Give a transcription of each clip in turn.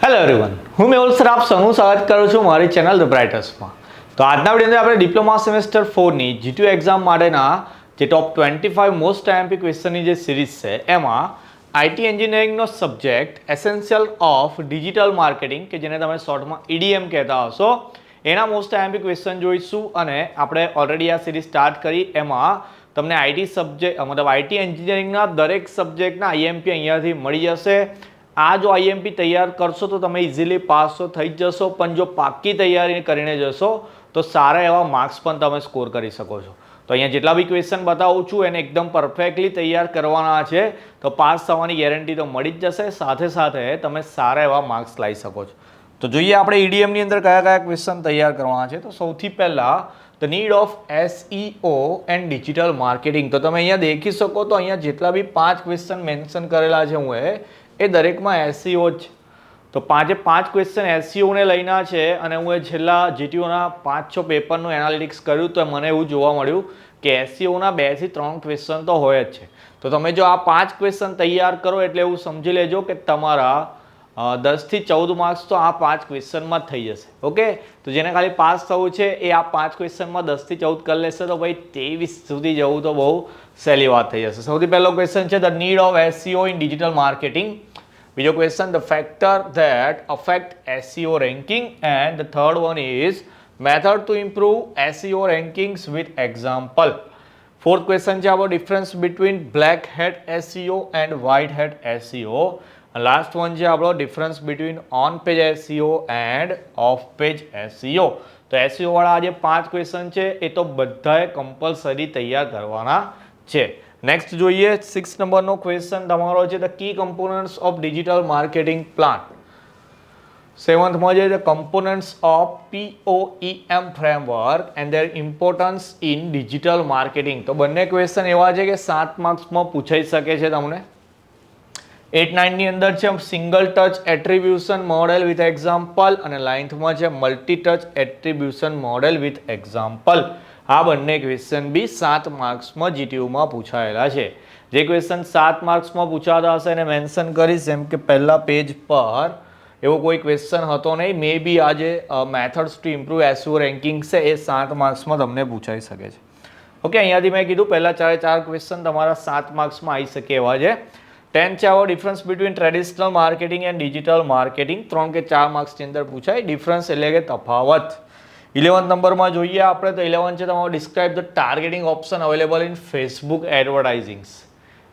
Hello everyone, હું મેહુલ સરાફ સૌનું સ્વાગત કરું છું મારી ચેનલ ધ બ્રાઇટર્સમાં. તો આજના વિડીયોની અંદર આપણે ડિપ્લોમા સેમેસ્ટર 4ની G2 એક્ઝામ માટેના જે ટોપ 25 મોસ્ટ આઈએમપી ક્વેશ્ચનની જે સિરીઝ છે એમાં આઈટી એન્જિનિયરિંગનો subject essential of digital marketing કે જેને તમે શોર્ટમાં EDM કહેતા હશો એના મોસ્ટ આઈએમપી ક્વેશ્ચન જોઈશું. અને આપણે ઓલરેડી આ સિરીઝ સ્ટાર્ટ કરી એમાં તમને આઈટી સબ્જેક્ટ મતલબ આઈટી એન્જિનિયરિંગના દરેક સબ્જેક્ટના આઈએમપી અહીંયાથી મળી જશે. આ જો આઈએમપી તૈયાર કરશો તો તમે ઇઝીલી પાસ તો થઈ જ જશો, પણ જો પાક્કી તૈયારી કરીને જશો તો સારા એવા માર્ક્સ પણ તમે સ્કોર કરી શકો છો. તો અહીંયા જેટલા બી ક્વેશ્ચન બતાવું છું એને એકદમ પરફેક્ટલી તૈયાર કરવાના છે તો પાસ થવાની ગેરંટી તો મળી જ જશે, સાથે સાથે તમે સારા એવા માર્ક્સ લાવી શકો છો. તો જોઈએ આપણે EDMની અંદર કયા કયા ક્વેશ્ચન તૈયાર કરવાના છે. તો સૌથી પહેલાં the need of SEO and digital marketing. તો તમે અહીંયા દેખી શકો તો અહીંયા જેટલા બી 5 ક્વેશ્ચન મેન્શન કરેલા છે હું એ દરેકમાં SEO જ. તો પાંચે 5 ક્વેશ્ચન SEOને લઈને છે અને હું છેલ્લા GTOના 5-6 પેપરનું એનાલિટિક્સ કર્યું તો મને એવું જોવા મળ્યું કે SEOના 2 થી 3 ક્વેશ્ચન તો હોય જ છે. તો તમે જો આ 5 ક્વેશ્ચન તૈયાર કરો એટલે એવું સમજી લેજો કે તમારા 10 થી 14 માર્ક્સ તો આ 5 ક્વેશ્ચનમાં જ થઈ જશે. ઓકે, તો જેને ખાલી પાસ થવું છે એ આ 5 ક્વેશ્ચનમાં 10 થી 14 કરી લેશે તો ભાઈ 23 સુધી જવું તો બહુ સહેલી વાત થઈ જશે. સૌથી પહેલો ક્વેશ્ચન છે the need of SEO in digital marketing. બીજો question the factor that affect SEO ranking and the third one is method to improve SEO rankings with example. Fourth question છે આપણો difference between black hat SEO and white hat SEO. Last one છે આપણો difference between on page SEO and off page SEO. તો SEO વાળા જે 5 question છે એ તો બધાએ કમ્પલસરી તૈયાર કરવાના છે. નેક્સ્ટ જોઈએ 6 નંબરનો ક્વેશ્ચન તમારો છે the key components of digital marketing plan. 7થમાં છે the components of POEM framework and their importance in digital marketing. તો બંને ક્વેશ્ચન એવા છે કે 7 માર્ક્સમાં પૂછાઈ શકે છે તમને. 8-9ની અંદર છે single touch attribution model with example અને 9થમાં છે multi touch attribution model with example. આ બંને ક્વેશ્ચન બી 7 માર્ક્સમાં GTUમાં પૂછાયેલા છે. જે ક્વેશ્ચન 7 માર્ક્સમાં પૂછાતા હશે એને મેન્શન કરીશ, જેમ કે પહેલા પેજ પર એવો કોઈ ક્વેશ્ચન હતો નહીં. મે બી આજે methods two improve SEO ranking છે એ 7 માર્ક્સમાં તમને પૂછાઈ શકે છે. ઓકે, અહીંયાથી મેં કીધું પહેલા 4 ક્વેશ્ચન તમારા 7 માર્ક્સમાં આવી શકે એવા છે. 10 છે આવો difference between traditional marketing and digital marketing. 3 કે 4 માર્ક્સની અંદર પૂછાય. ડિફરન્સ એટલે કે તફાવત. 11 નંબરમાં જોઈએ આપણે તો 11 છે તમારો describe the targeting option available in Facebook advertisings.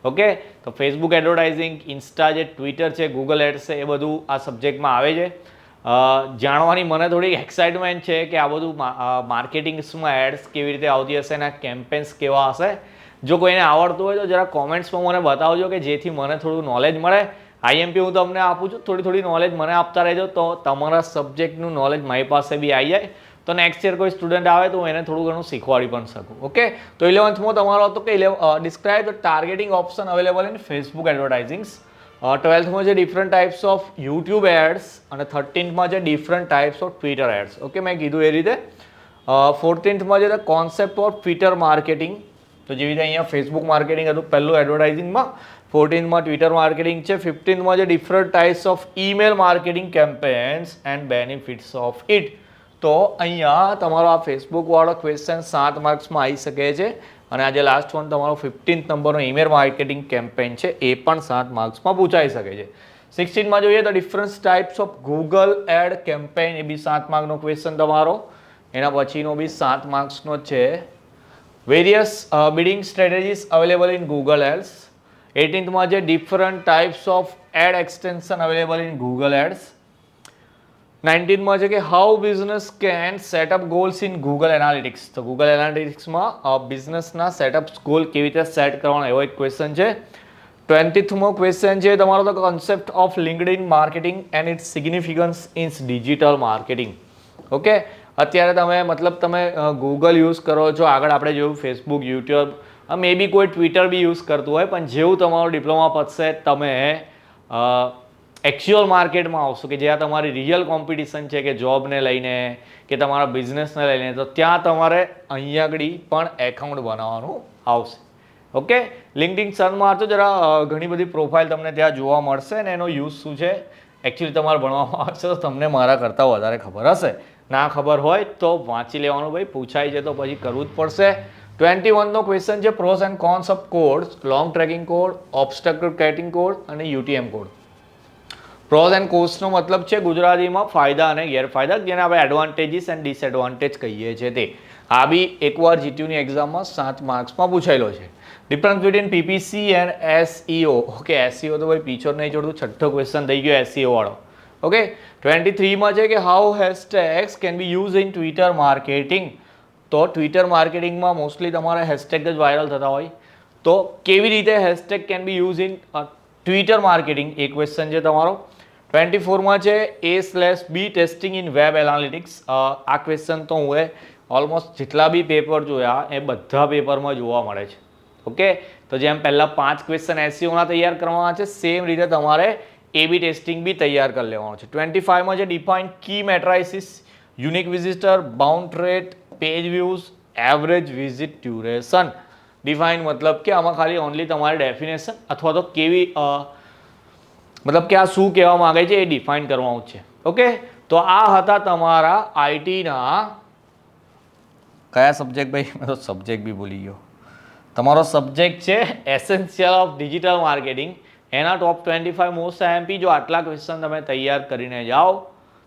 Okay, તો ફેસબુક એડવર્ટાઇઝિંગ, ઇન્સ્ટા છે, ટ્વિટર છે, ગૂગલ એડ્સ છે, એ બધું આ સબ્જેક્ટમાં આવે છે. જાણવાની મને થોડી એક્સાઇટમેન્ટ છે કે આ બધું માર્કેટિંગ્સમાં એડ્સ કેવી રીતે આવતી હશે અને કેમ્પેન્સ કેવા હશે. જો કોઈને આવડતું હોય તો જરા કોમેન્ટ્સમાં મને બતાવજો કે જેથી મને થોડું નોલેજ મળે. આઈએમપી હું તમને આપું છું, થોડી નોલેજ મને આપતા રહેજો તો તમારા સબ્જેક્ટનું નોલેજ મારી પાસે બી આવી જાય. તો નેક્સ્ટ યર કોઈ સ્ટુડન્ટ આવે તો હું એને થોડું ઘણું શીખવાડી પણ શકું. ઓકે, તો 11થમાં તમારો હતો કે describe the targeting option available in Facebook advertisings. 12થમાં છે different types of YouTube ads અને 13થમાં છે different types of Twitter ads. Okay, મેં કીધું એ રીતે. 14થમાં છે the concept of Twitter marketing. તો જેવી રીતે અહીંયા ફેસબુક માર્કેટિંગ હતું પહેલું એડવર્ટાઇઝિંગમાં, 14થમાં ટ્વિટર માર્કેટિંગ છે. 15થમાં છે different types of email marketing campaigns and benefits of it. તો અહીંયા તમારો આ ફેસબુક વાળો ક્વેશ્ચન 7 માર્ક્સમાં આવી શકે છે અને આજે લાસ્ટ વન તમારો 15th નંબરનો ઈમેલ માર્કેટિંગ કેમ્પેન છે એ પણ 7 માર્ક્સમાં પૂછાઈ શકે છે. 16માં જોઈએ તો different types of Google ad campaign, A B 7 માર્કનો ક્વેશ્ચન તમારો. એના પછીનો બી 7 માર્ક્સનો છે various bidding strategies available in Google ads. 18થમાં છે different types of ad extension available in Google ads. 19માં છે કે how business can set up goals in Google Analytics. તો ગૂગલ એનાલિટિક્સમાં બિઝનેસના સેટઅપ ગોલ કેવી રીતે સેટ કરવાનો એવો એક ક્વેશ્ચન છે. 20થમો ક્વેશ્ચન છે તમારો the concept of LinkedIn marketing and its significance in digital marketing. Okay, અત્યારે તમે ગૂગલ યુઝ કરો છો, આગળ આપણે જોયું ફેસબુક, યુટ્યુબ, મે બી કોઈ ટ્વિટર બી યુઝ કરતું હોય, પણ જેવું તમારું ડિપ્લોમા પતશે તમે એકચ્યુઅલ માર્કેટમાં આવશો કે જ્યાં તમારી રિયલ કોમ્પિટિશન છે કે જોબને લઈને કે તમારા બિઝનેસને લઈને, તો ત્યાં તમારે અહીંયા આગળ પણ એકાઉન્ટ બનાવવાનું આવશે. ઓકે, લિંક્ડઇન સર્ચ મારજો જરા, ઘણી બધી પ્રોફાઇલ તમને ત્યાં જોવા મળશે અને એનો યુઝ શું છે એકચ્યુઅલી તમારે ભણવામાં આવશે તો તમને મારા કરતાં વધારે ખબર હશે. ના ખબર હોય તો વાંચી લેવાનું ભાઈ, પૂછાય છે તો પછી કરવું જ પડશે. 21નો ક્વેશ્ચન છે pros and cons of codes, long tracking code, obstacle tracking code અને યુટીએમ કોડ. પ્રોઝ એન્ડ કોન્સનો મતલબ છે ગુજરાતીમાં ફાયદા અને ગેરફાયદા, જેને આપણે એડવાન્ટેજીસ એન્ડ ડિસએડવાન્ટેજ કહીએ છીએ તે. આ બી એકવાર જીટીયુની એક્ઝામમાં 7 માર્ક્સમાં પૂછાયેલો છે. Difference between PPC and SEO. Okay, SEO તો ભાઈ પીછો નહીં જોડતું, છઠ્ઠો ક્વેશ્ચન થઈ ગયો એસઈઓ વાળો. ઓકે, 23માં છે કે how hashtags can be use in Twitter marketing. તો ટ્વિટર માર્કેટિંગમાં મોસ્ટલી તમારા હેશટેગ જ વાયરલ થતા હોય, તો કેવી રીતે hashtag can be use in Twitter marketing, A question છે તમારો. 24માં છે A/B testing in web analytics. આ ક્વેશ્ચન તો હું ઓલમોસ્ટ જેટલા બી પેપર જોયા એ બધા પેપરમાં જોવા મળે છે. ઓકે, તો જેમ પહેલાં 5 ક્વેશ્ચન એસઈઓના તૈયાર કરવાના છે, સેમ રીતે તમારે A/B ટેસ્ટિંગ બી તૈયાર કરી લેવાનું છે. 25માં છે define key matrices, unique visitor, bound rate, page views, average visit duration. Define મતલબ કે આમાં ખાલી ઓનલી તમારે ડેફિનેશન અથવા તો કેવી મતલબ કે આ શું કહેવા માંગે છે એ ડિફાઇન કરવાનું છે. ઓકે, તો આ હતા તમારા આઈટીના કયા સબ્જેક્ટ ભાઈ? મેં તો સબ્જેક્ટ બી ભૂલી ગયો. તમારો સબ્જેક્ટ છે એસેન્શિયલ ઓફ ડિજિટલ માર્કેટિંગ. એના ટોપ 25 મોસ્ટ આઈએમપી. જો આટલા ક્વેશ્ચન તમે તૈયાર કરીને જાઓ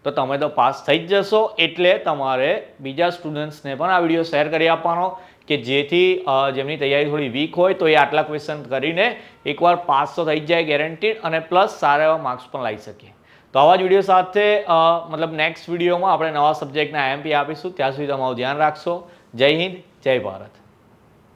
તો તમે તો પાસ થઈ જ જશો. એટલે તમારે બીજા સ્ટુડન્ટ્સને પણ આ વિડીયો શેર કરી આપવાનો કે જેથી જેમની તૈયારી થોડી વીક હોય તો એ આટલા ક્વેશ્ચન કરીને એકવાર પાસ તો થઈ જ જાય ગેરંટીડ, અને પ્લસ સારા એવા માર્ક્સ પણ લાવી શકીએ. તો આવા જ વિડીયો સાથે મતલબ નેક્સ્ટ વિડીયોમાં આપણે નવા સબ્જેક્ટના આઈએમપી આપીશું. ત્યાં સુધી તમારું ધ્યાન રાખશો. જય હિન્દ, જય ભારત.